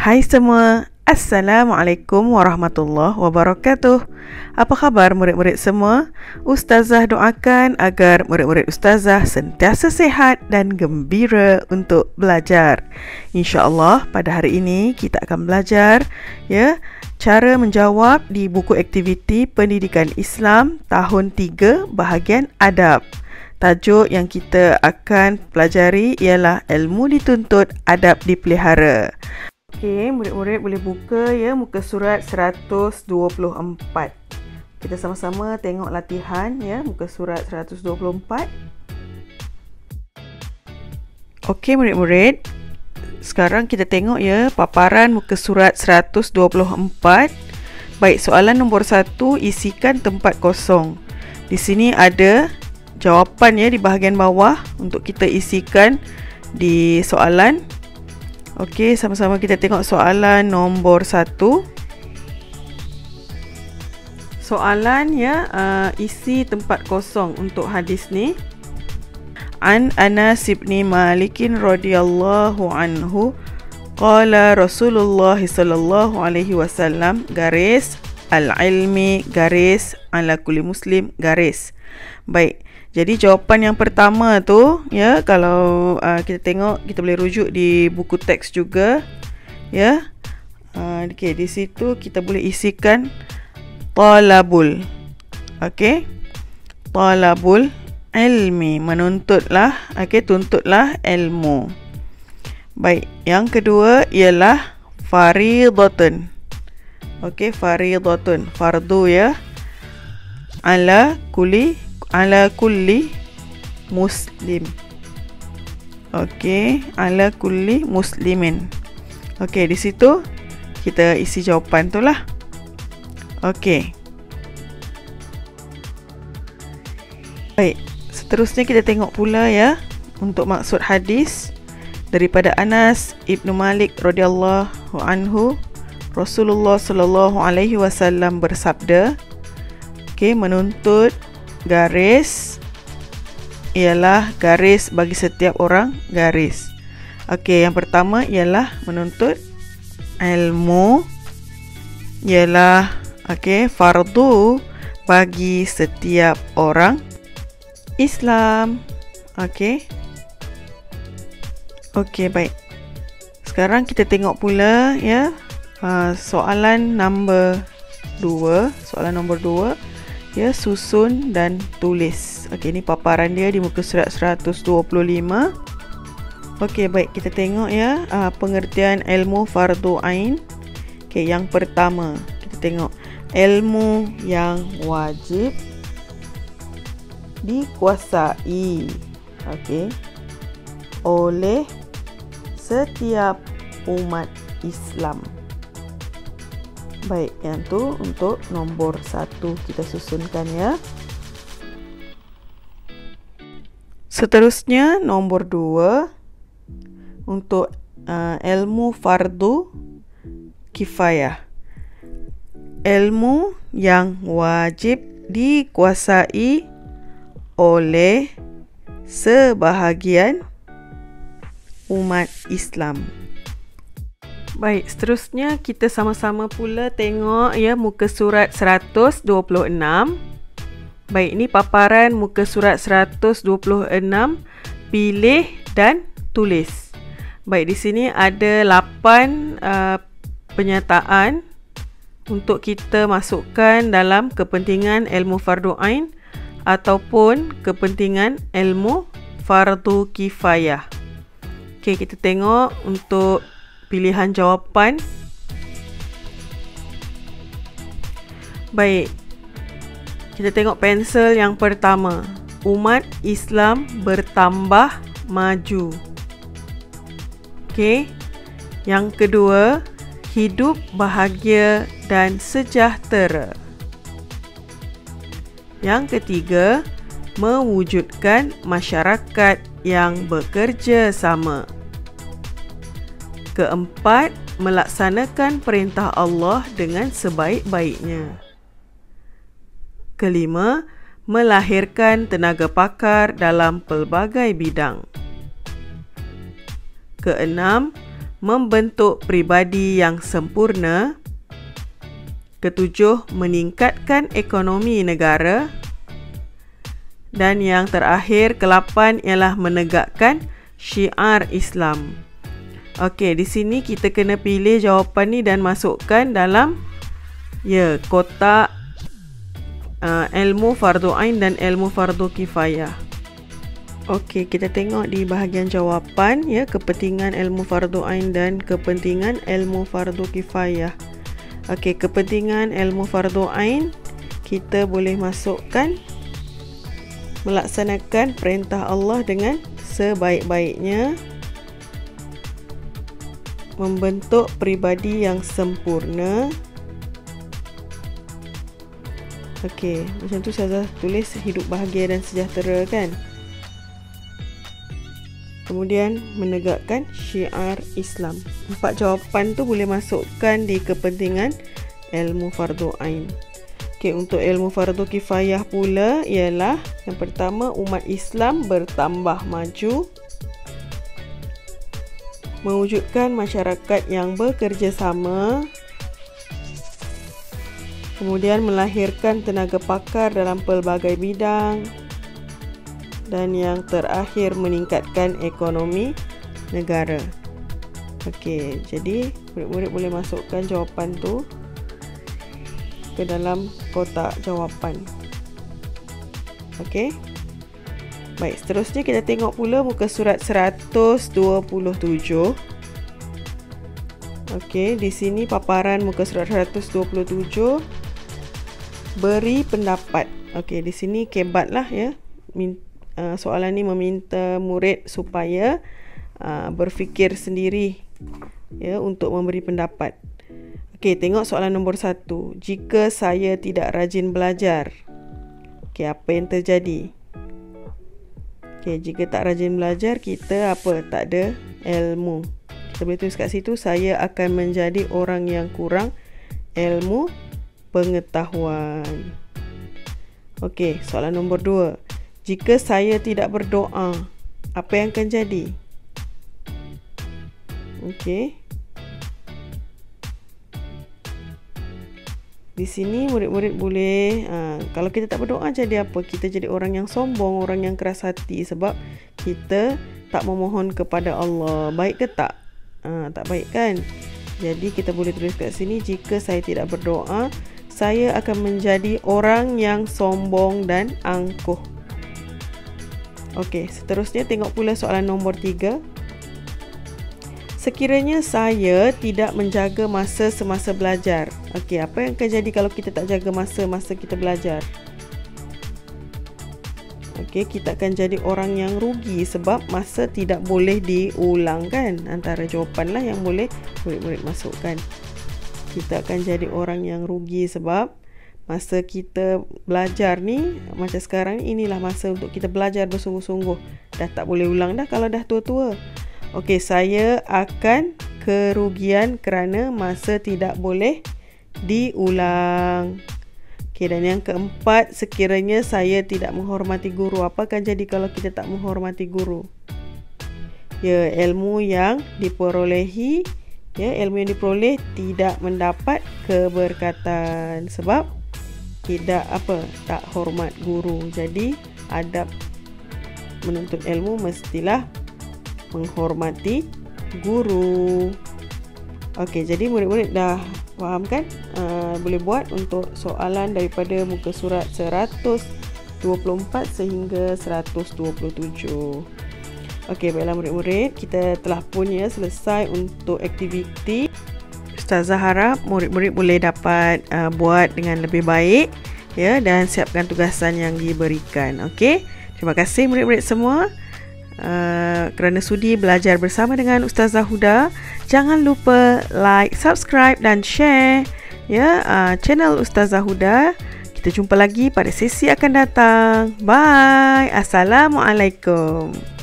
Hai semua, Assalamualaikum warahmatullahi wabarakatuh. Apa khabar murid-murid semua? Ustazah doakan agar murid-murid Ustazah sentiasa sehat dan gembira untuk belajar. InsyaAllah pada hari ini kita akan belajar cara menjawab di buku aktiviti Pendidikan Islam tahun 3 bahagian adab. Tajuk yang kita akan pelajari ialah ilmu dituntut, adab dipelihara. Okey, murid-murid boleh buka muka surat 124. Kita sama-sama tengok latihan muka surat 124. Okey murid-murid, sekarang kita tengok paparan muka surat 124. Baik, soalan nombor 1, isikan tempat kosong. Di sini ada jawapan di bahagian bawah untuk kita isikan di soalan. Okey, sama-sama kita tengok soalan nombor 1. Soalan isi tempat kosong untuk hadis ni. An Anas bin Malik radhiyallahu anhu qala Rasulullah sallallahu alaihi wasallam garis al-ilmi garis ala kulli muslim garis. Baik, jadi jawapan yang pertama tu kalau kita tengok, kita boleh rujuk di buku teks juga okey, di situ kita boleh isikan talabul. Okey, talabul ilmi, menuntutlah, tuntutlah ilmu. Baik, yang kedua ialah faridatun. Okey, faridatun, fardu ala kulli muslim. Okey, ala kulli muslimin. Okey, di situ kita isi jawapan tu lah. Okey. Baik, seterusnya kita tengok pula untuk maksud hadis daripada Anas bin Malik radhiyallahu anhu. Rasulullah sallallahu alaihi wasallam bersabda, menuntut garis ialah garis bagi setiap orang garis. Okey, yang pertama ialah menuntut ilmu ialah fardu bagi setiap orang Islam. Okey, baik. Sekarang kita tengok pula soalan nombor 2. Soalan nombor 2, susun dan tulis. Okey, ni paparan dia di muka surat 125. Okey, baik, kita tengok pengertian ilmu fardu ain. Okey, yang pertama kita tengok ilmu yang wajib dikuasai oleh setiap umat Islam. Baik, yang tu untuk nombor 1 kita susunkan Seterusnya nombor 2 untuk ilmu fardu kifayah. Ilmu yang wajib dikuasai oleh sebahagian umat Islam. Baik, seterusnya kita sama-sama pula tengok muka surat 126. Baik, ini paparan muka surat 126, pilih dan tulis. Baik, di sini ada 8 penyataan untuk kita masukkan dalam kepentingan ilmu fardu ain ataupun kepentingan ilmu fardu kifayah. Okey, kita tengok untuk pilihan jawapan. Baik, kita tengok pensel yang pertama. Umat Islam bertambah maju. Okey, yang kedua, hidup bahagia dan sejahtera. Yang ketiga, mewujudkan masyarakat yang bekerja sama. Keempat, melaksanakan perintah Allah dengan sebaik-baiknya. Kelima, melahirkan tenaga pakar dalam pelbagai bidang. Keenam, membentuk pribadi yang sempurna. Ketujuh, meningkatkan ekonomi negara. Dan yang terakhir, ke-8 ialah menegakkan syiar Islam. Okey, di sini kita kena pilih jawapan ni dan masukkan dalam kotak ilmu fardu ain dan ilmu fardu kifayah. Okey, kita tengok di bahagian jawapan kepentingan ilmu fardu ain dan kepentingan ilmu fardu kifayah. Okey, kepentingan ilmu fardu ain kita boleh masukkan melaksanakan perintah Allah dengan sebaik-baiknya, membentuk pribadi yang sempurna. Okey, macam tu saya tulis hidup bahagia dan sejahtera kan. Kemudian menegakkan syiar Islam. 4 jawapan tu boleh masukkan di kepentingan ilmu fardu ain. Okey, untuk ilmu fardu kifayah pula ialah yang pertama, umat Islam bertambah maju, mewujudkan masyarakat yang bekerjasama, kemudian melahirkan tenaga pakar dalam pelbagai bidang, dan yang terakhir meningkatkan ekonomi negara. Okey, jadi murid-murid boleh masukkan jawapan tu ke dalam kotak jawapan. Okey. Baik, seterusnya kita tengok pula muka surat 127. Okey, di sini paparan muka surat 127, beri pendapat. Okey, di sini kebatlah soalan ni meminta murid supaya berfikir sendiri untuk memberi pendapat. Okey, tengok soalan nombor 1. Jika saya tidak rajin belajar, okey, apa yang terjadi? Okey, jika tak rajin belajar, kita tak ada ilmu. Kita boleh tulis kat situ, saya akan menjadi orang yang kurang ilmu pengetahuan. Okey, soalan nombor 2. Jika saya tidak berdoa, apa yang akan jadi? Okey. Di sini murid-murid boleh, kalau kita tak berdoa jadi apa? Kita jadi orang yang sombong, orang yang keras hati sebab kita tak memohon kepada Allah. Baik ke tak? Tak baik kan? Jadi kita boleh tulis kat sini, jika saya tidak berdoa, saya akan menjadi orang yang sombong dan angkuh. Okey, seterusnya tengok pula soalan nombor 3. Sekiranya saya tidak menjaga masa semasa belajar. Okey, apa yang akan jadi kalau kita tak jaga masa kita belajar? Okey, kita akan jadi orang yang rugi sebab masa tidak boleh diulang kan? Antara jawapanlah yang boleh murid-murid masukkan. Kita akan jadi orang yang rugi sebab masa kita belajar ni, macam sekarang ni, inilah masa untuk kita belajar bersungguh-sungguh. Dah tak boleh ulang dah kalau dah tua-tua. Okey, saya akan kerugian kerana masa tidak boleh diulang. Okey, dan yang keempat, sekiranya saya tidak menghormati guru, apa akan jadi kalau kita tak menghormati guru? Ilmu yang diperolehi, ilmu yang diperoleh tidak mendapat keberkatan sebab tak hormat guru. Jadi adab menuntut ilmu mestilah menghormati guru. Okey, jadi murid-murid dah faham kan? Boleh buat untuk soalan daripada muka surat 124 sehingga 127. Okey, baiklah murid-murid, kita telah pun selesai untuk aktiviti. Ustazah harap murid-murid boleh dapat buat dengan lebih baik dan siapkan tugasan yang diberikan. Okey, terima kasih murid-murid semua kerana sudi belajar bersama dengan Ustazah Huda. Jangan lupa like, subscribe dan share channel Ustazah Huda. Kita jumpa lagi pada sesi akan datang. Bye. Assalamualaikum.